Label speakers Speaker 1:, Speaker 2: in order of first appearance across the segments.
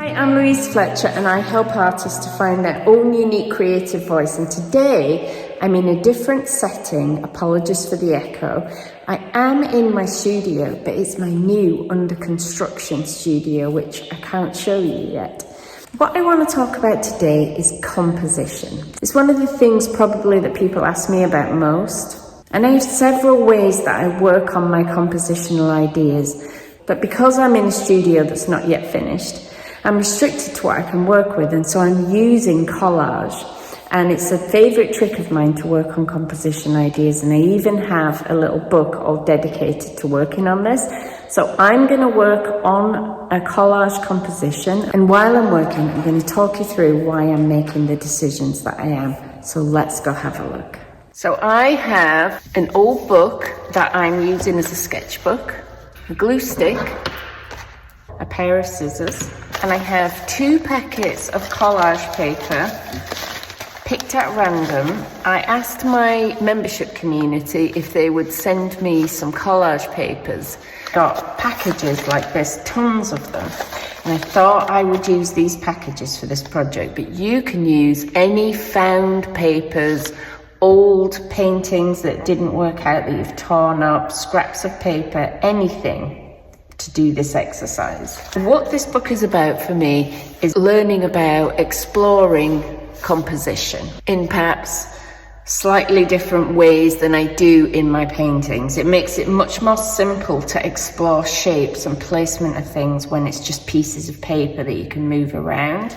Speaker 1: Hi, I'm Louise Fletcher and I help artists to find their own unique creative voice, and today I'm in a different setting. Apologies for the echo. I am in my studio, but it's my new under construction studio which I can't show you yet. What I want to talk about today is composition. It's one of the things probably that people ask me about most, and I have several ways that I work on my compositional ideas, but because I'm in a studio that's not yet finished, I'm restricted to what I can work with, and so I'm using collage. And it's a favourite trick of mine to work on composition ideas, and I even have a little book all dedicated to working on this. So I'm going to work on a collage composition, and while I'm working, I'm going to talk you through why I'm making the decisions that I am. So let's go have a look. So I have an old book that I'm using as a sketchbook, a glue stick, a pair of scissors, and I have 2 packets of collage paper picked at random. I asked my membership community if they would send me some collage papers. Got packages like this, tons of them, and I thought I would use these packages for this project, but you can use any found papers, old paintings that didn't work out that you've torn up, scraps of paper, anything to do this exercise. What this book is about for me is learning about exploring composition in perhaps slightly different ways than I do in my paintings. It makes it much more simple to explore shapes and placement of things when it's just pieces of paper that you can move around.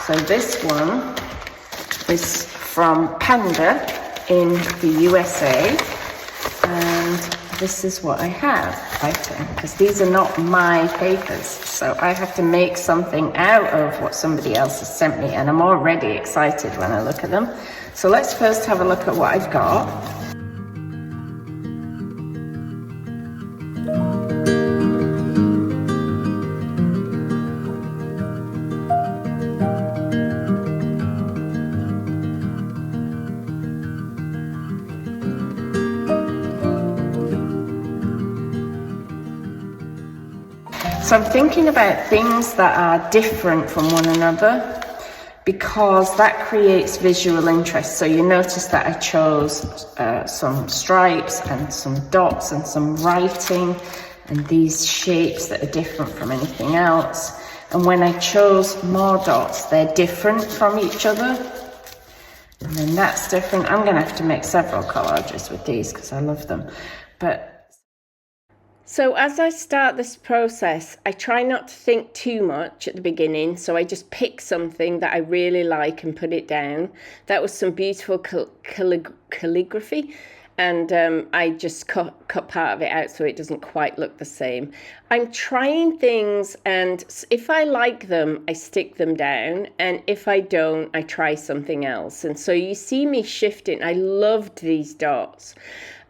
Speaker 1: So this one is from Panda in the USA, and this is what I have, I think, because these are not my papers, so I have to make something out of what somebody else has sent me, and I'm already excited when I look at them. So let's first have a look at what I've got. So I'm thinking about things that are different from one another, because that creates visual interest. So you notice that I chose some stripes and some dots and some writing and these shapes that are different from anything else. And when I chose more dots, they're different from each other. And then that's different. I'm going to have to make several collages with these because I love them. So as I start this process, I try not to think too much at the beginning, so I just pick something that I really like and put it down. That was some beautiful calligraphy, and I just cut part of it out so it doesn't quite look the same. I'm trying things, and if I like them, I stick them down, and if I don't, I try something else. And so you see me shifting. I loved these dots.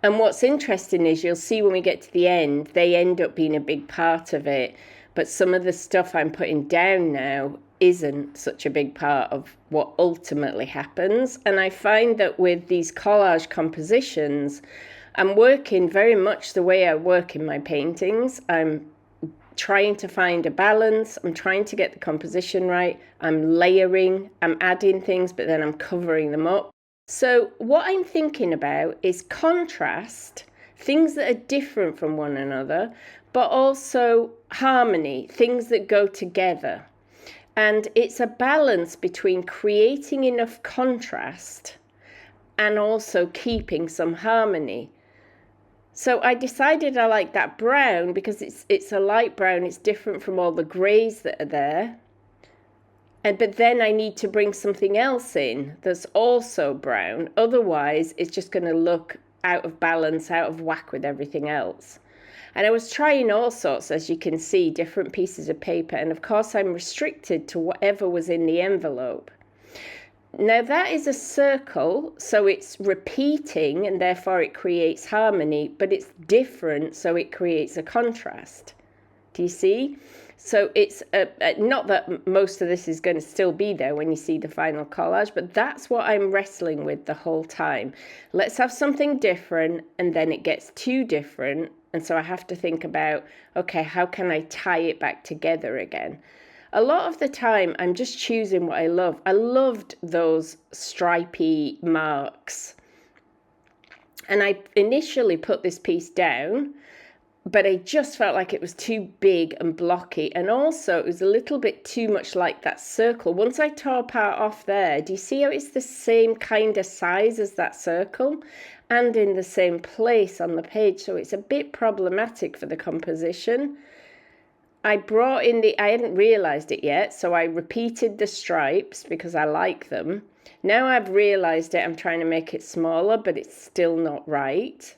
Speaker 1: And what's interesting is you'll see when we get to the end, they end up being a big part of it. But some of the stuff I'm putting down now isn't such a big part of what ultimately happens. And I find that with these collage compositions, I'm working very much the way I work in my paintings. I'm trying to find a balance. I'm trying to get the composition right. I'm layering, I'm adding things, but then I'm covering them up. So what I'm thinking about is contrast, things that are different from one another, but also harmony, things that go together. And it's a balance between creating enough contrast and also keeping some harmony. So I decided I like that brown because it's a light brown. It's different from all the greys that are there. But then I need to bring something else in that's also brown. Otherwise, it's just going to look out of balance, out of whack with everything else. And I was trying all sorts, as you can see, different pieces of paper. And of course, I'm restricted to whatever was in the envelope. Now, that is a circle, so it's repeating, and therefore it creates harmony. But it's different, so it creates a contrast. Do you see? So it's not that most of this is going to still be there when you see the final collage, but that's what I'm wrestling with the whole time. Let's have something different, and then it gets too different. And so I have to think about, okay, how can I tie it back together again? a lot of the time I'm just choosing what I love. I loved those stripy marks. And I initially put this piece down, but I just felt like it was too big and blocky. And also it was a little bit too much like that circle. Once I tore part off there, do you see how it's the same kind of size as that circle and in the same place on the page? So it's a bit problematic for the composition. I brought in I hadn't realized it yet, so I repeated the stripes because I like them. Now I've realized it, I'm trying to make it smaller, but it's still not right.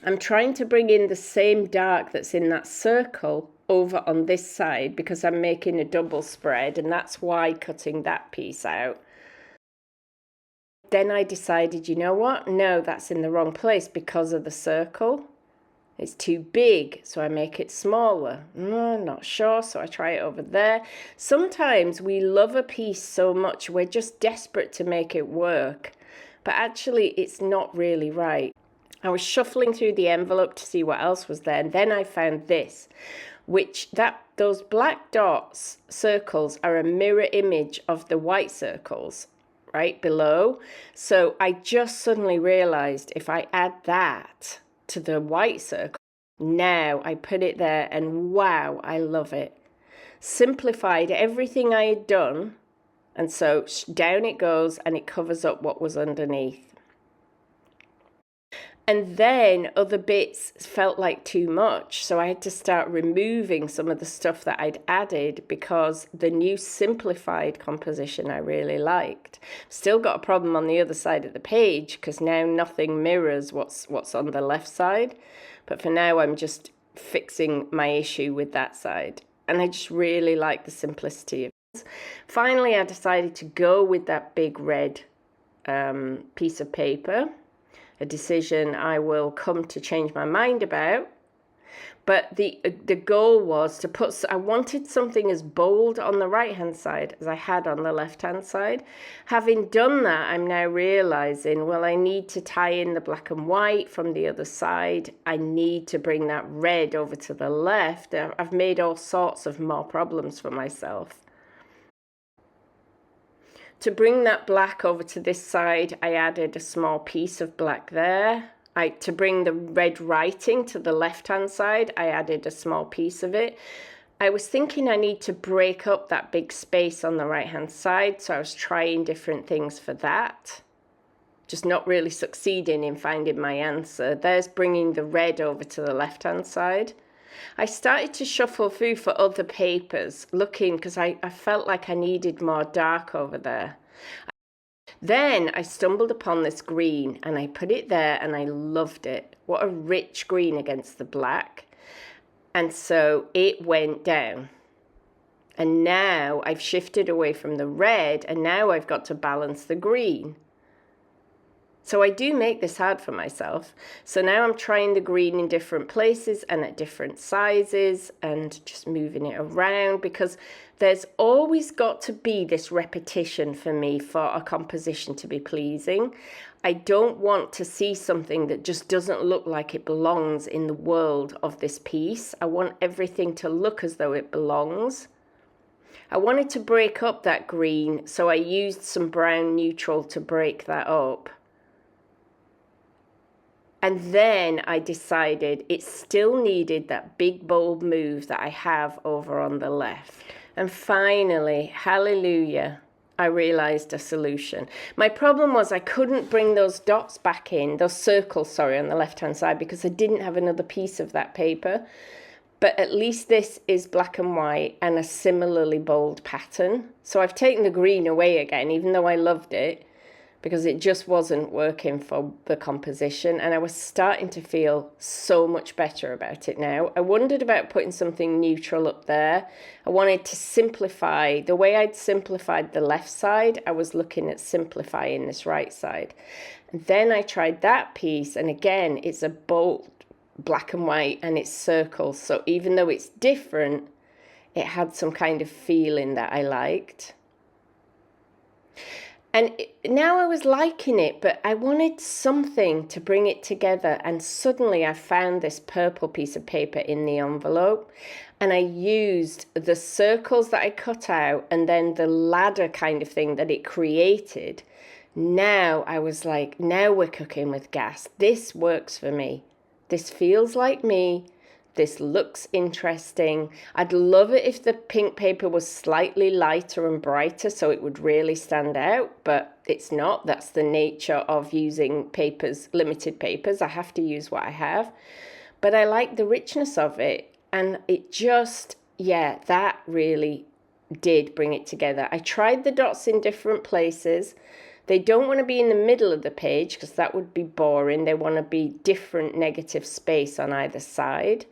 Speaker 1: I'm trying to bring in the same dark that's in that circle over on this side because I'm making a double spread, and that's why cutting that piece out. Then I decided, you know what? No, that's in the wrong place because of the circle. It's too big, so I make it smaller. Not sure, so I try it over there. Sometimes we love a piece so much, we're just desperate to make it work. But actually, it's not really right. I was shuffling through the envelope to see what else was there, and then I found this, those black dots, circles, are a mirror image of the white circles right below. So I just suddenly realized if I add that to the white circle, now I put it there and wow, I love it. Simplified everything I had done, and so down it goes and it covers up what was underneath. And then other bits felt like too much, so I had to start removing some of the stuff that I'd added because the new simplified composition I really liked. Still got a problem on the other side of the page because now nothing mirrors what's on the left side. But for now, I'm just fixing my issue with that side. And I just really like the simplicity of it. Finally, I decided to go with that big red piece of paper. A decision I will come to change my mind about. But the goal was to I wanted something as bold on the right-hand side as I had on the left-hand side. Having done that, I'm now realizing, well, I need to tie in the black and white from the other side. I need to bring that red over to the left. I've made all sorts of more problems for myself. To bring that black over to this side, I added a small piece of black there. To bring the red writing to the left-hand side, I added a small piece of it. I was thinking I need to break up that big space on the right-hand side, so I was trying different things for that. Just not really succeeding in finding my answer. There's bringing the red over to the left-hand side. I started to shuffle through for other papers, looking because I felt like I needed more dark over there. Then I stumbled upon this green and I put it there and I loved it. What a rich green against the black. And so it went down. And now I've shifted away from the red and now I've got to balance the green. So I do make this hard for myself. So now I'm trying the green in different places and at different sizes and just moving it around because there's always got to be this repetition for me for a composition to be pleasing. I don't want to see something that just doesn't look like it belongs in the world of this piece. I want everything to look as though it belongs. I wanted to break up that green, so I used some brown neutral to break that up. And then I decided it still needed that big bold move that I have over on the left. And finally, hallelujah, I realized a solution. My problem was I couldn't bring those dots back in, those circles, sorry, on the left-hand side because I didn't have another piece of that paper. But at least this is black and white and a similarly bold pattern. So I've taken the green away again, even though I loved it, because it just wasn't working for the composition and I was starting to feel so much better about it now. I wondered about putting something neutral up there. I wanted to simplify. The way I'd simplified the left side, I was looking at simplifying this right side. And then I tried that piece and again, it's a bold black and white and it's circles. So even though it's different, it had some kind of feeling that I liked. Now I was liking it, but I wanted something to bring it together. And suddenly I found this purple piece of paper in the envelope. And I used the circles that I cut out and then the ladder kind of thing that it created. Now I was like, now we're cooking with gas. This works for me. This feels like me. This looks interesting. I'd love it if the pink paper was slightly lighter and brighter so it would really stand out, but it's not. That's the nature of using papers, limited papers. I have to use what I have. But I like the richness of it. And it just, yeah, that really did bring it together. I tried the dots in different places. They don't want to be in the middle of the page because that would be boring. They want to be different negative space on either side.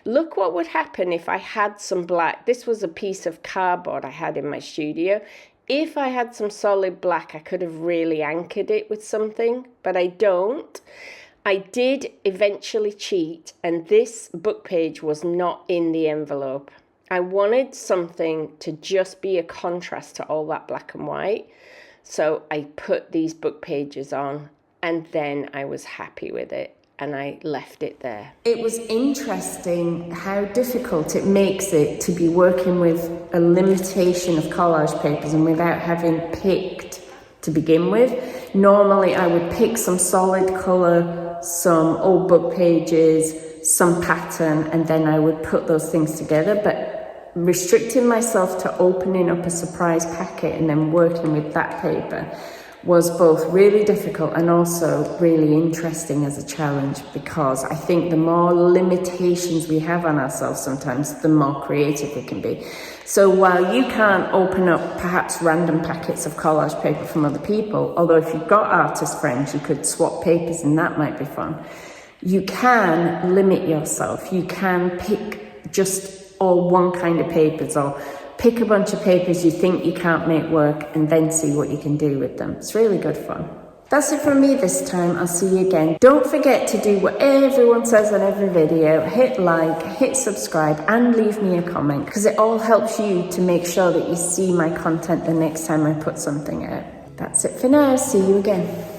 Speaker 1: Look what would happen if I had some black. This was a piece of cardboard I had in my studio. If I had some solid black, I could have really anchored it with something, but I don't. I did eventually cheat, and this book page was not in the envelope. I wanted something to just be a contrast to all that black and white. So I put these book pages on, and then I was happy with it, and I left it there. It was interesting how difficult it makes it to be working with a limitation of collage papers and without having picked to begin with. Normally I would pick some solid colour, some old book pages, some pattern, and then I would put those things together. But restricting myself to opening up a surprise packet and then working with that paper was both really difficult and also really interesting as a challenge, because I think the more limitations we have on ourselves sometimes, the more creative we can be. So while you can't open up perhaps random packets of collage paper from other people, although if you've got artist friends, you could swap papers and that might be fun. You can limit yourself. You can pick just all one kind of papers, or pick a bunch of papers you think you can't make work and then see what you can do with them. It's really good fun. That's it from me this time. I'll see you again. Don't forget to do what everyone says on every video. Hit like, hit subscribe, and leave me a comment, because it all helps you to make sure that you see my content the next time I put something out. That's it for now. See you again.